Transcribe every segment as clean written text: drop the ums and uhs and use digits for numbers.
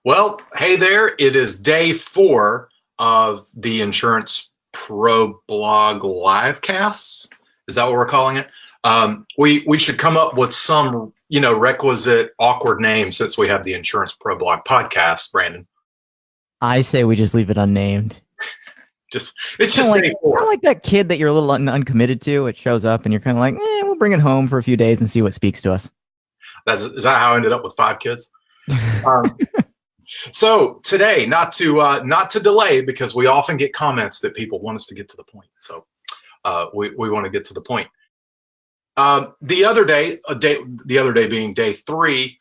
Well, hey there. It is day 4 of the Insurance Pro Blog live casts. Is that what we're calling it? We should come up with some, requisite awkward name since we have the Insurance Pro Blog podcast, Brandon. I say we just leave it unnamed. It's just like, day 4. Kind of like that kid that you're a little uncommitted to. It shows up and you're kind of like, we'll bring it home for a few days and see what speaks to us. Is that how I ended up with 5 kids? So today, not to delay, because we often get comments that people want us to get to the point. So we want to get to the point. The other day being day 3,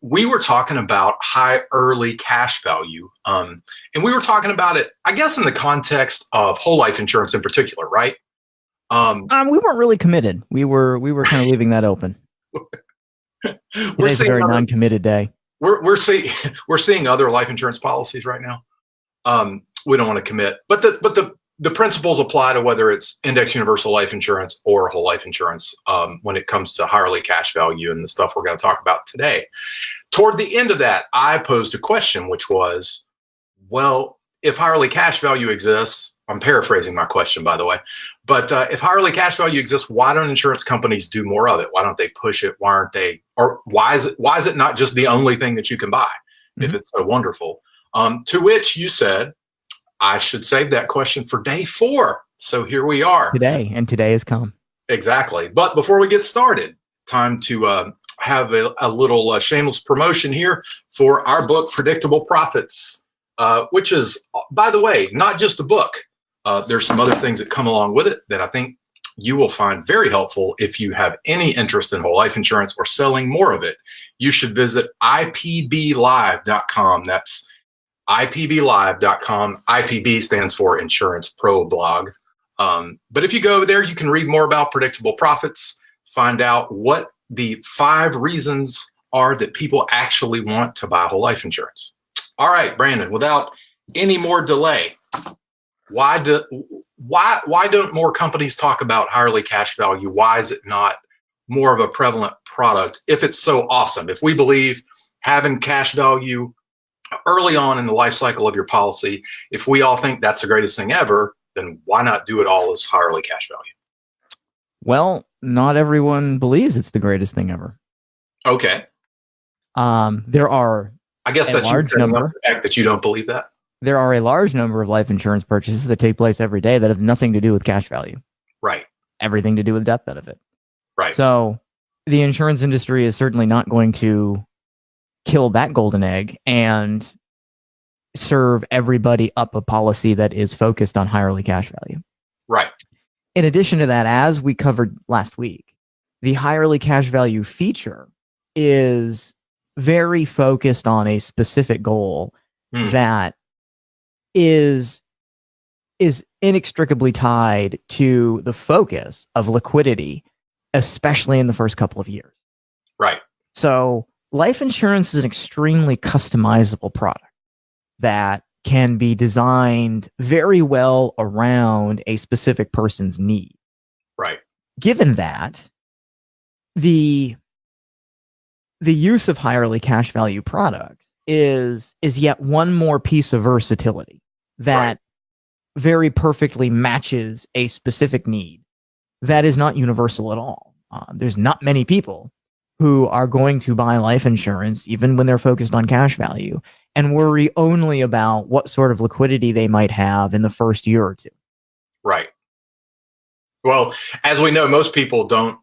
we were talking about high early cash value, and we were talking about it, I guess, in the context of whole life insurance in particular, right? We weren't really committed. We were kind of leaving that open. Today's a very non-committed day. We're seeing other life insurance policies right now. We don't want to commit, but the principles apply to whether it's index universal life insurance or whole life insurance when it comes to high early cash value and the stuff we're going to talk about today. Toward the end of that, I posed a question, which was, well, if high early cash value exists, I'm paraphrasing my question, by the way, but if high early cash value exists, why don't insurance companies do more of it? Why don't they push it? Why aren't they? Or why is it not just the only thing that you can buy if it's so wonderful? To which you said, I should save that question for day 4. So here we are. Today has come. Exactly. But before we get started, time to have a little shameless promotion here for our book, Predictable Profits, which is, by the way, not just a book. There's some other things that come along with it that I think you will find very helpful if you have any interest in whole life insurance or selling more of it. You should visit ipblive.com. That's ipblive.com. IPB stands for Insurance Pro Blog. But if you go over there, you can read more about predictable profits, find out what the 5 reasons are that people actually want to buy whole life insurance. All right, Brandon, without any more delay, why don't more companies talk about high early cash value? Why is it not more of a prevalent product if it's so awesome? If we believe having cash value early on in the life cycle of your policy, if we all think that's the greatest thing ever, then why not do it all as high early cash value? Well, not everyone believes it's the greatest thing ever. Okay. There are, I guess that's a large number. The fact that you don't believe that. There are a large number of life insurance purchases that take place every day that have nothing to do with cash value. Right. Everything to do with death benefit. Right. So the insurance industry is certainly not going to kill that golden egg and serve everybody up a policy that is focused on high early cash value. Right. In addition to that, as we covered last week, the high early cash value feature is very focused on a specific goal that is inextricably tied to the focus of liquidity, especially in the first couple of years. Right. So life insurance is an extremely customizable product that can be designed very well around a specific person's need. Right. Given that, the use of high early cash value products is yet one more piece of versatility that very perfectly matches a specific need that is not universal at all. There's not many people who are going to buy life insurance, even when they're focused on cash value, and worry only about what sort of liquidity they might have in the first year or two. Right. Well, as we know, most people don't.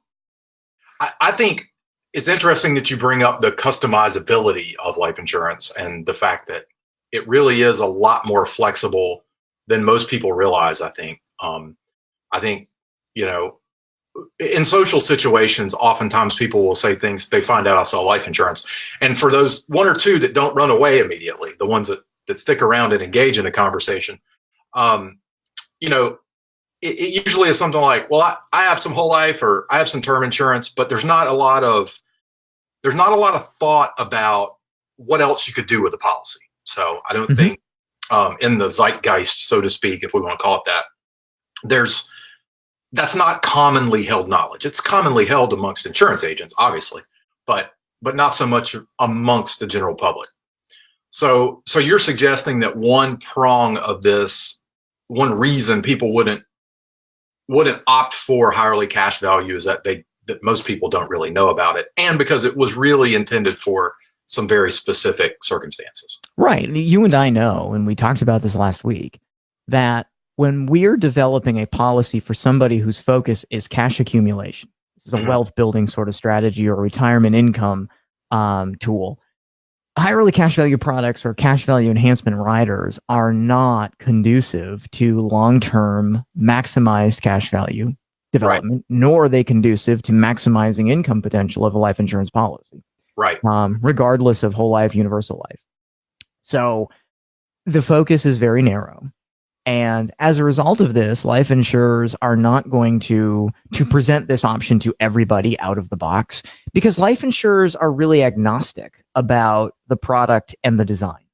I think it's interesting that you bring up the customizability of life insurance and the fact that it really is a lot more flexible than most people realize, I think. I think, in social situations, oftentimes people will say things, they find out I sell life insurance. And for those 1 or 2 that don't run away immediately, the ones that stick around and engage in a conversation, it usually is something like, well, I have some whole life or I have some term insurance, but there's not a lot of thought about what else you could do with the policy. So I don't think in the zeitgeist, so to speak, if we want to call it that, that's not commonly held knowledge. It's commonly held amongst insurance agents, obviously, but not so much amongst the general public. So you're suggesting that one prong of this, one reason people wouldn't opt for higher cash value is that that most people don't really know about it, and because it was really intended for some very specific circumstances. Right. You and I know, and we talked about this last week, that when we're developing a policy for somebody whose focus is cash accumulation, this is a wealth building sort of strategy or retirement income tool, higher cash value products or cash value enhancement riders are not conducive to long-term maximized cash value development, nor are they conducive to maximizing income potential of a life insurance policy. Right. Regardless of whole life, universal life. So the focus is very narrow. And as a result of this, life insurers are not going to present this option to everybody out of the box, because life insurers are really agnostic about the product and the design.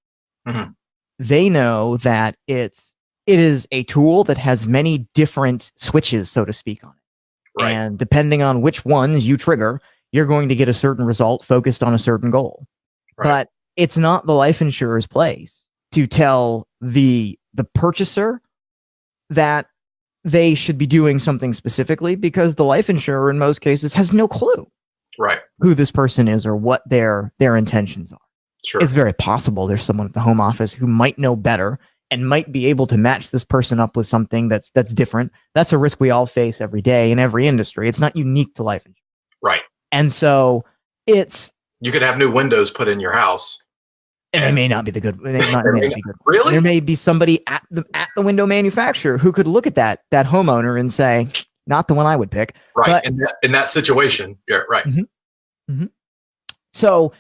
Mm-hmm. They know that it is a tool that has many different switches, so to speak, on it. Right. And depending on which ones you trigger, you're going to get a certain result focused on a certain goal. Right. But it's not the life insurer's place to tell the purchaser that they should be doing something specifically, because the life insurer in most cases has no clue who this person is or what their intentions are. Sure. It's very possible there's someone at the home office who might know better and might be able to match this person up with something that's different. That's a risk we all face every day in every industry. It's not unique to life insurance. Right. And so you could have new windows put in your house. And they may not be the good. They may not be good. Really? There may be somebody at the window manufacturer who could look at that homeowner and say, not the one I would pick. Right. But in that situation, yeah, right. Mm-hmm. Mm-hmm. So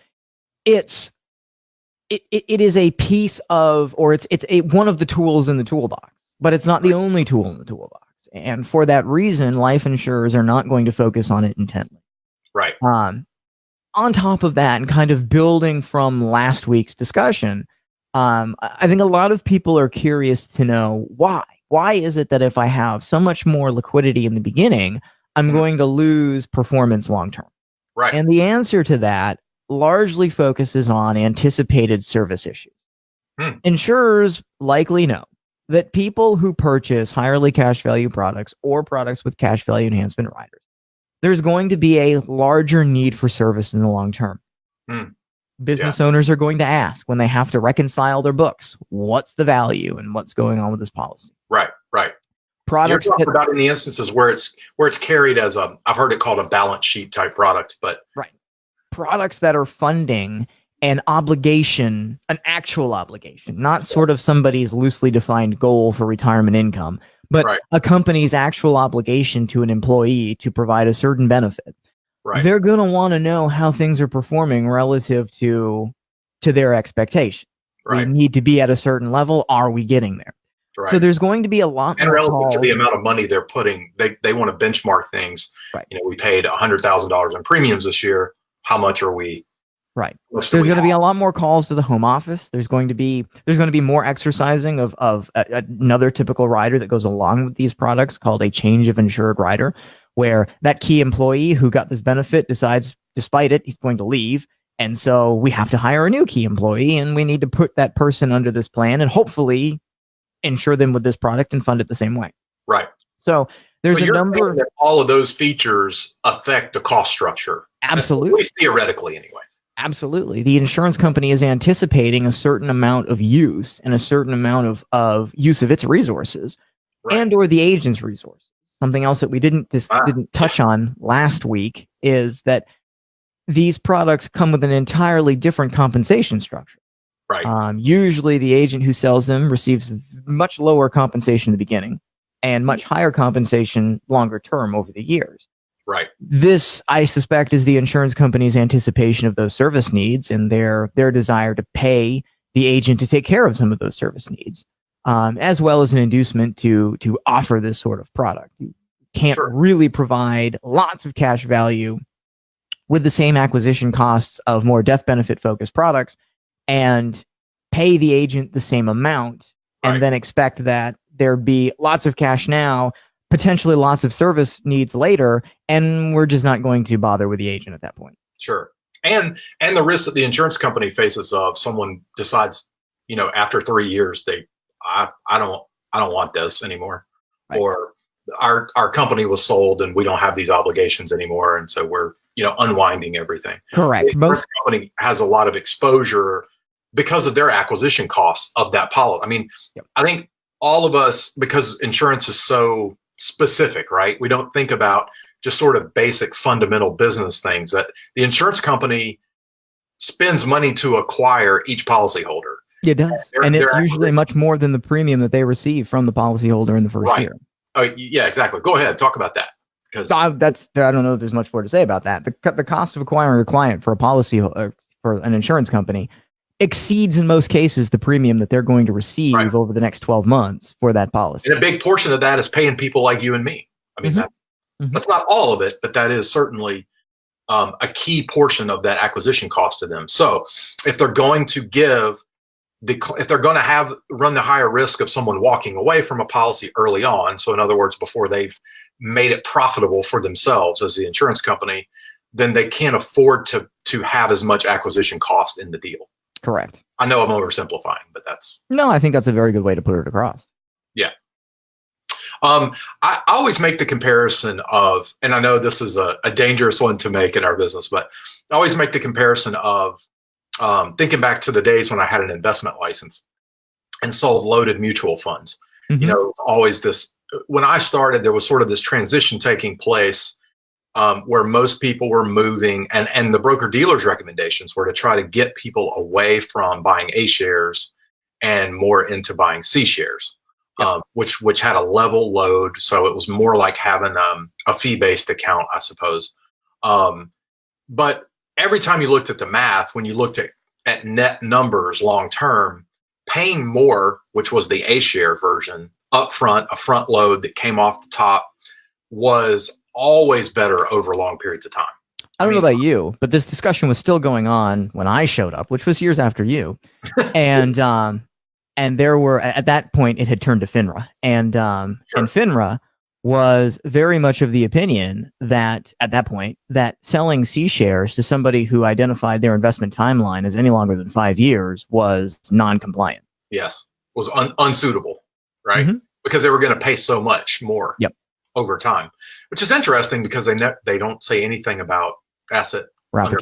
it is a piece of, or it's one of the tools in the toolbox, but it's not the only tool in the toolbox. And for that reason, life insurers are not going to focus on it intently. Right. On top of that, and kind of building from last week's discussion, I think a lot of people are curious to know why. Why is it that if I have so much more liquidity in the beginning, I'm going to lose performance long term? Right. And the answer to that largely focuses on anticipated service issues. Insurers likely know that people who purchase higher cash value products or products with cash value enhancement riders, there's going to be a larger need for service in the long term. Business owners are going to ask when they have to reconcile their books, what's the value and what's going on with this policy? Right. Products you're talking about in the instances where it's carried as I've heard it called a balance sheet type product, but products that are funding an obligation, an actual obligation, not sort of somebody's loosely defined goal for retirement income, but a company's actual obligation to an employee to provide a certain benefit. Right. They're going to want to know how things are performing relative to their expectations. Right. We need to be at a certain level. Are we getting there? Right. So there's going to be a lot more relative to the amount of money they're putting. They want to benchmark things. Right. We paid $100,000 in premiums this year. How much are we? Right. There's going to be a lot more calls to the home office. There's going to be more exercising of another typical rider that goes along with these products called a change of insured rider, where that key employee who got this benefit decides, despite it, he's going to leave. And so we have to hire a new key employee, and we need to put that person under this plan and hopefully insure them with this product and fund it the same way. Right. So there's a number. That all of those features affect the cost structure. Absolutely. At least theoretically, anyway. Absolutely. The insurance company is anticipating a certain amount of use and a certain amount of use of its resources and or the agent's resources. Something else that we didn't touch on last week is that these products come with an entirely different compensation structure. Right. Usually the agent who sells them receives much lower compensation in the beginning and much higher compensation longer term over the years. Right. This, I suspect, is the insurance company's anticipation of those service needs and their desire to pay the agent to take care of some of those service needs, as well as an inducement to offer this sort of product. You can't really provide lots of cash value with the same acquisition costs of more death benefit focused products and pay the agent the same amount and then expect that there be lots of cash now, potentially lots of service needs later, and we're just not going to bother with the agent at that point. Sure. and the risk that the insurance company faces of someone decides, after 3 years, I don't want this anymore, Right. or our company was sold and we don't have these obligations anymore, and so we're unwinding everything. Correct. The insurance company has a lot of exposure because of their acquisition costs of that policy. I mean, Yep. I think all of us, because insurance is so specific, right? We don't think about just sort of basic fundamental business things that the insurance company spends money to acquire each policyholder. It does. And it's usually much more than the premium that they receive from the policyholder in the first year. Oh, yeah, exactly. Go ahead. Talk about that. Because I don't know if there's much more to say about that. The cost of acquiring a client for a policy for an insurance company exceeds in most cases the premium that they're going to receive over the next 12 months for that policy. And a big portion of that is paying people like you and me. I mean, that's not all of it, but that is certainly a key portion of that acquisition cost to them. So if they're going to run the higher risk of someone walking away from a policy early on, so in other words, before they've made it profitable for themselves as the insurance company, then they can't afford to have as much acquisition cost in the deal. Correct. I know I'm oversimplifying, but I think that's a very good way to put it across. Yeah. I always make the comparison of, and I know this is a dangerous one to make in our business, but I always make the comparison of thinking back to the days when I had an investment license and sold loaded mutual funds. Always when I started, there was sort of this transition taking place where most people were moving, and the broker dealer's recommendations were to try to get people away from buying A shares and more into buying C shares, which had a level load. So it was more like having a fee-based account, I suppose. But every time you looked at the math, when you looked at net numbers long-term, paying more, which was the A share version, upfront, a front load that came off the top, was always better over long periods of time. I don't know about you, but this discussion was still going on when I showed up, which was years after you. And there were, at that point, it had turned to FINRA. And FINRA was very much of the opinion that, at that point, that selling C shares to somebody who identified their investment timeline as any longer than 5 years was non-compliant. Yes, was unsuitable, right? Because they were going to pay so much more over time, which is interesting because they don't say anything about asset wrap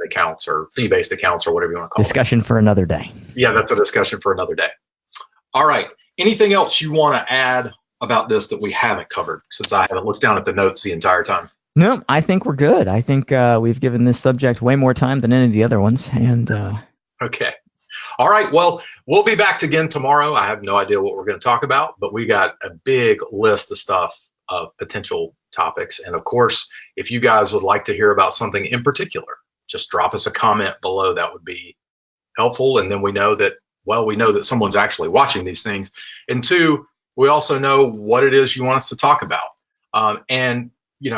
accounts or fee-based accounts or whatever you want to call discussion for another day. Yeah, that's a discussion for another day. All right. Anything else you want to add about this that we haven't covered, since I haven't looked down at the notes the entire time? No, I think we're good. I think we've given this subject way more time than any of the other ones. And okay. All right. Well, we'll be back again tomorrow. I have no idea what we're going to talk about, but we got a big list of stuff of potential topics. And of course, if you guys would like to hear about something in particular, just drop us a comment below. That would be helpful. And then we know that someone's actually watching these things. And two, we also know what it is you want us to talk about. And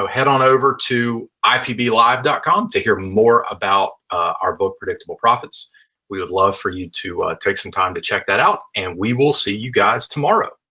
head on over to ipblive.com to hear more about our book, Predictable Profits. We would love for you to take some time to check that out, and we will see you guys tomorrow.